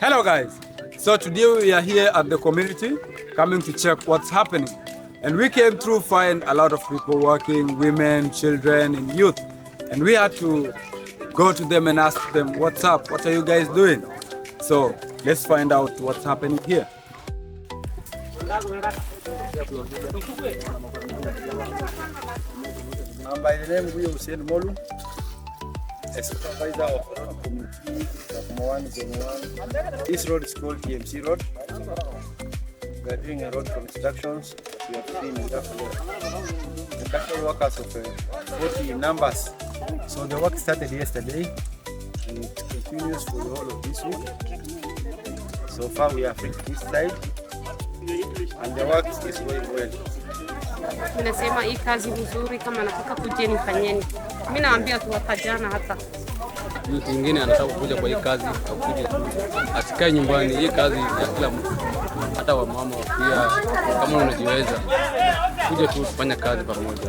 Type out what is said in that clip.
Hello guys, so today we are here at the community coming to check what's happening, and we came through find a lot of people working, women, children and youth, and we had to go to them and ask them what's up, what are you guys doing? So let's find out what's happening here. By the name we Hussein Molu, a supervisor of community Kakuma. This road is called TMC Road. We are doing a road constructions. We have seen the construction workers of 40 numbers. So the work started yesterday and it continues for the whole of this week. So far we are finished this side and the work is going well. Ninasema hii kazi nzuri, kama nataka kujeni fanyeni. Mimi naambia tu watajana hata mtu mwingine anataka kuja kwa hii kazi akuje asikae nyumbani. Hii kazi ya kila mtu, hata wamama pia, kama unajiweza kuja tu kufanya kazi pamoja.